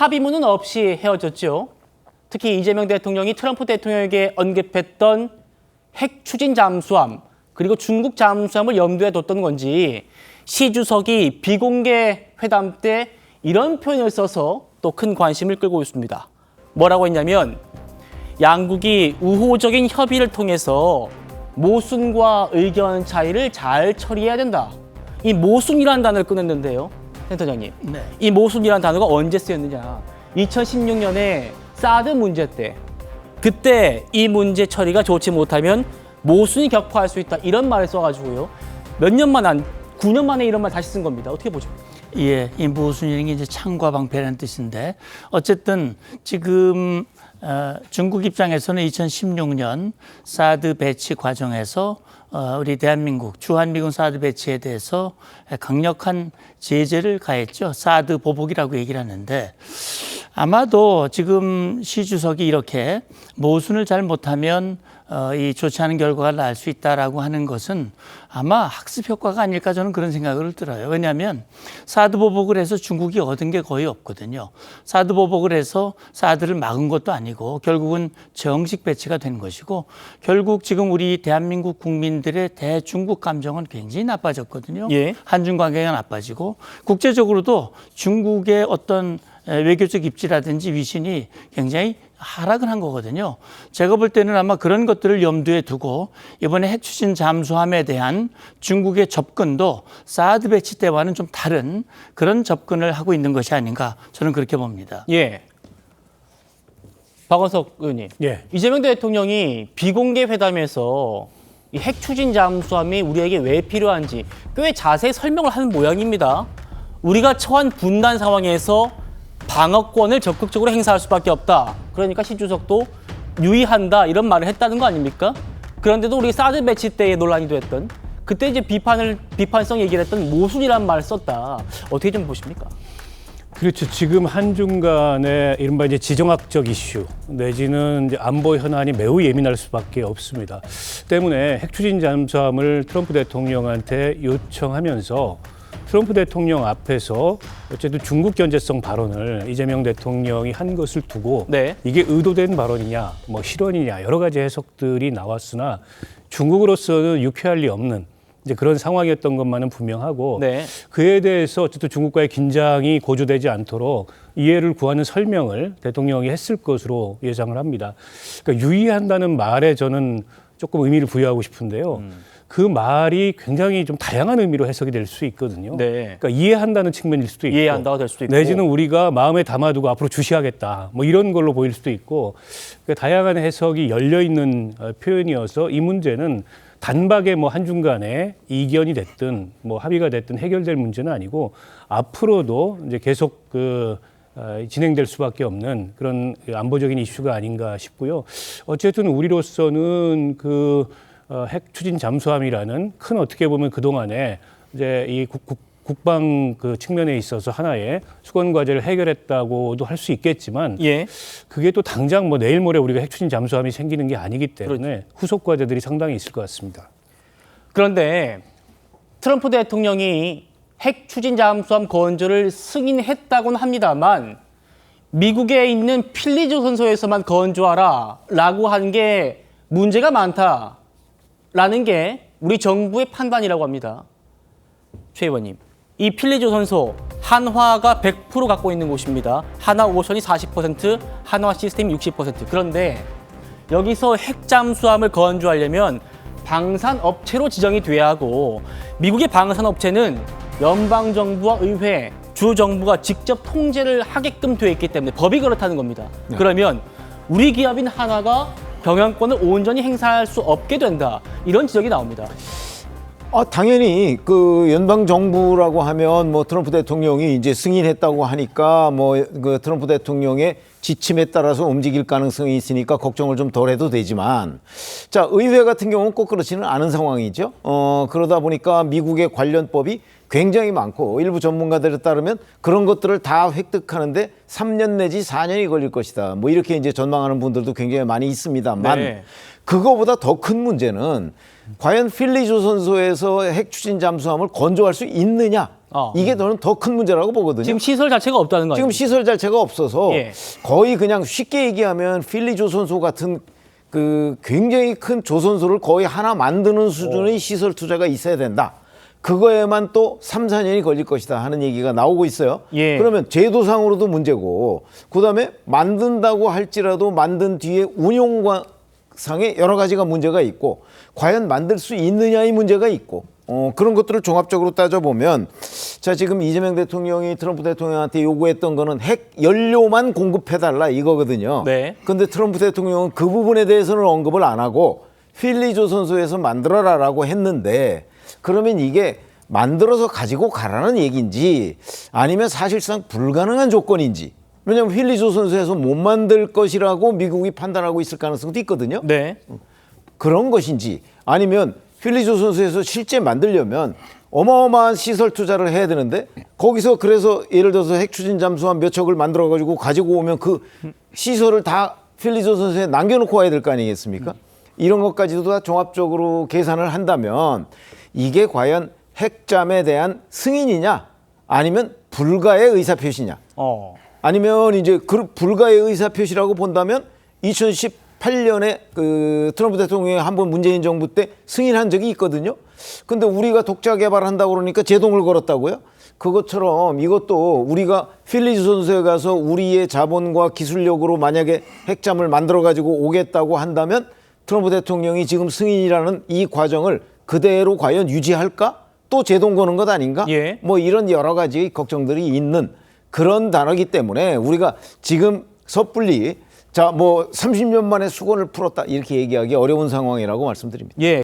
합의문은 없이 헤어졌죠. 특히 이재명 대통령이 트럼프 대통령에게 언급했던 핵 추진 잠수함 그리고 중국 잠수함을 염두에 뒀던 건지 시 주석이 비공개 회담 때 이런 표현을 써서 또 큰 관심을 끌고 있습니다. 뭐라고 했냐면 양국이 우호적인 협의를 통해서 모순과 의견 차이를 잘 처리해야 된다. 이 모순이라는 단어를 꺼냈는데요. 센터장님. 네. 이 모순이라는 단어가 언제 쓰였느냐. 2016년에 사드 문제 때 그때 이 문제 처리가 좋지 못하면 모순이 격화할 수 있다. 이런 말을 써가지고요. 몇 년 만에 9년 만에 이런 말 다시 쓴 겁니다. 어떻게 보십니까? 예, 이 모순이라는 게 이제 창과 방패라는 뜻인데 어쨌든 지금 중국 입장에서는 2016년 사드 배치 과정에서 우리 대한민국 주한미군 사드 배치에 대해서 강력한 제재를 가했죠. 사드 보복이라고 얘기를 하는데 아마도 지금 시 주석이 이렇게 모순을 잘 못하면 이 좋지 않은 결과가 날 수 있다라고 하는 것은 아마 학습 효과가 아닐까 저는 그런 생각을 들어요. 왜냐하면 사드 보복을 해서 중국이 얻은 게 거의 없거든요. 사드 보복을 해서 사드를 막은 것도 아니고 결국은 정식 배치가 된 것이고 결국 지금 우리 대한민국 국민들의 대중국 감정은 굉장히 나빠졌거든요. 예. 한중 관계가 나빠지고 국제적으로도 중국의 어떤 외교적 입지라든지 위신이 굉장히 하락을 한 거거든요. 제가 볼 때는 아마 그런 것들을 염두에 두고 이번에 핵 추진 잠수함에 대한 중국의 접근도 사드 배치 때와는 좀 다른 그런 접근을 하고 있는 것이 아닌가 저는 그렇게 봅니다. 예. 박원석 의원님. 예. 이재명 대통령이 비공개 회담에서 이 핵 추진 잠수함이 우리에게 왜 필요한지 꽤 자세히 설명을 하는 모양입니다. 우리가 처한 분단 상황에서 방어권을 적극적으로 행사할 수밖에 없다. 그러니까 시 주석도 유의한다 이런 말을 했다는 거 아닙니까? 그런데도 우리 사드 배치 때에 논란이 됐던 그때 이제 비판성 얘기를 했던 모순이라는 말을 썼다. 어떻게 좀 보십니까? 그렇죠. 지금 한중 간의 이른바 이제 지정학적 이슈 내지는 이제 안보 현안이 매우 예민할 수밖에 없습니다. 때문에 핵 추진 잠수함을 트럼프 대통령한테 요청하면서 트럼프 대통령 앞에서 어쨌든 중국 견제성 발언을 이재명 대통령이 한 것을 두고 네. 이게 의도된 발언이냐, 뭐 실언이냐 여러 가지 해석들이 나왔으나 중국으로서는 유쾌할 리 없는 이제 그런 상황이었던 것만은 분명하고 네. 그에 대해서 어쨌든 중국과의 긴장이 고조되지 않도록 이해를 구하는 설명을 대통령이 했을 것으로 예상을 합니다. 그러니까 유의한다는 말에 저는 조금 의미를 부여하고 싶은데요. 그 말이 굉장히 좀 다양한 의미로 해석이 될 수 있거든요. 네. 그러니까 이해한다는 측면일 수도 있고, 이해한다가 될 수도 있고. 내지는 우리가 마음에 담아두고 앞으로 주시하겠다, 뭐 이런 걸로 보일 수도 있고, 그러니까 다양한 해석이 열려 있는 표현이어서 이 문제는 단박에 뭐 한중 간에 이견이 됐든 뭐 합의가 됐든 해결될 문제는 아니고 앞으로도 이제 계속 진행될 수밖에 없는 그런 안보적인 이슈가 아닌가 싶고요. 어쨌든 우리로서는 핵 추진 잠수함이라는 큰 어떻게 보면 그동안에 이제 이 국방 측면에 있어서 하나의 수건 과제를 해결했다고도 할 수 있겠지만 예. 그게 또 당장 뭐 내일 모레 우리가 핵 추진 잠수함이 생기는 게 아니기 때문에 그렇죠. 후속 과제들이 상당히 있을 것 같습니다. 그런데 트럼프 대통령이 핵 추진 잠수함 건조를 승인했다고는 합니다만 미국에 있는 필리조선소에서만 건조하라라고 한 게 문제가 많다라는 게 우리 정부의 판단이라고 합니다. 최 의원님, 이 필리조선소 한화가 100% 갖고 있는 곳입니다. 한화오션이 40%, 한화 시스템이 60%. 그런데 여기서 핵 잠수함을 건조하려면 방산업체로 지정이 돼야 하고 미국의 방산업체는 연방정부와 의회, 주정부가 직접 통제를 하게끔 되어 있기 때문에 법이 그렇다는 겁니다. 네. 그러면 우리 기업인 한화가 경영권을 온전히 행사할 수 없게 된다. 이런 지적이 나옵니다. 당연히 연방 정부라고 하면 뭐 트럼프 대통령이 이제 승인했다고 하니까 뭐 트럼프 대통령의 지침에 따라서 움직일 가능성이 있으니까 걱정을 좀 덜 해도 되지만 자, 의회 같은 경우는 꼭 그렇지는 않은 상황이죠. 그러다 보니까 미국의 관련법이 굉장히 많고 일부 전문가들에 따르면 그런 것들을 다 획득하는데 3년 내지 4년이 걸릴 것이다. 뭐 이렇게 이제 전망하는 분들도 굉장히 많이 있습니다만 네. 그거보다 더 큰 문제는 과연 필리조선소에서 핵 추진 잠수함을 건조할 수 있느냐 이게 저는 더 큰 문제라고 보거든요. 지금 시설 자체가 없다는 거 지금 아니에요? 시설 자체가 없어서 예. 거의 그냥 쉽게 얘기하면 필리 조선소 같은 그 굉장히 큰 조선소를 거의 하나 만드는 수준의 시설 투자가 있어야 된다. 그거에만 또 3, 4년이 걸릴 것이다 하는 얘기가 나오고 있어요. 예. 그러면 제도상으로도 문제고 그다음에 만든다고 할지라도 만든 뒤에 운용상에 여러 가지가 문제가 있고 과연 만들 수 있느냐의 문제가 있고 그런 것들을 종합적으로 따져보면 자 지금 이재명 대통령이 트럼프 대통령한테 요구했던 거는 핵 연료만 공급해달라 이거거든요. 네. 근데 트럼프 대통령은 그 부분에 대해서는 언급을 안 하고 필리 조선소에서 만들어라라고 했는데 그러면 이게 만들어서 가지고 가라는 얘기인지 아니면 사실상 불가능한 조건인지 왜냐하면 필리 조선소에서 못 만들 것이라고 미국이 판단하고 있을 가능성도 있거든요. 네. 그런 것인지 아니면 필리 조선소에서 실제 만들려면 어마어마한 시설 투자를 해야 되는데 거기서 그래서 예를 들어서 핵 추진 잠수함 몇 척을 만들어 가지고 오면 그 시설을 다 필리 조선소에 남겨놓고 와야 될 거 아니겠습니까? 이런 것까지도 다 종합적으로 계산을 한다면 이게 과연 핵잠에 대한 승인이냐 아니면 불가의 의사표시냐 아니면 이제 그 불가의 의사표시라고 본다면 2018년에 그 트럼프 대통령이 한번 문재인 정부 때 승인한 적이 있거든요. 근데 우리가 독자 개발한다고 그러니까 제동을 걸었다고요? 그것처럼 이것도 우리가 필리 조선소에 가서 우리의 자본과 기술력으로 만약에 핵잠을 만들어 가지고 오겠다고 한다면 트럼프 대통령이 지금 승인이라는 이 과정을 그대로 과연 유지할까? 또 제동 거는 것 아닌가? 예. 뭐 이런 여러 가지 걱정들이 있는 그런 단어이기 때문에 우리가 지금 섣불리 자, 뭐 30년 만에 수건을 풀었다 이렇게 얘기하기 어려운 상황이라고 말씀드립니다. 예.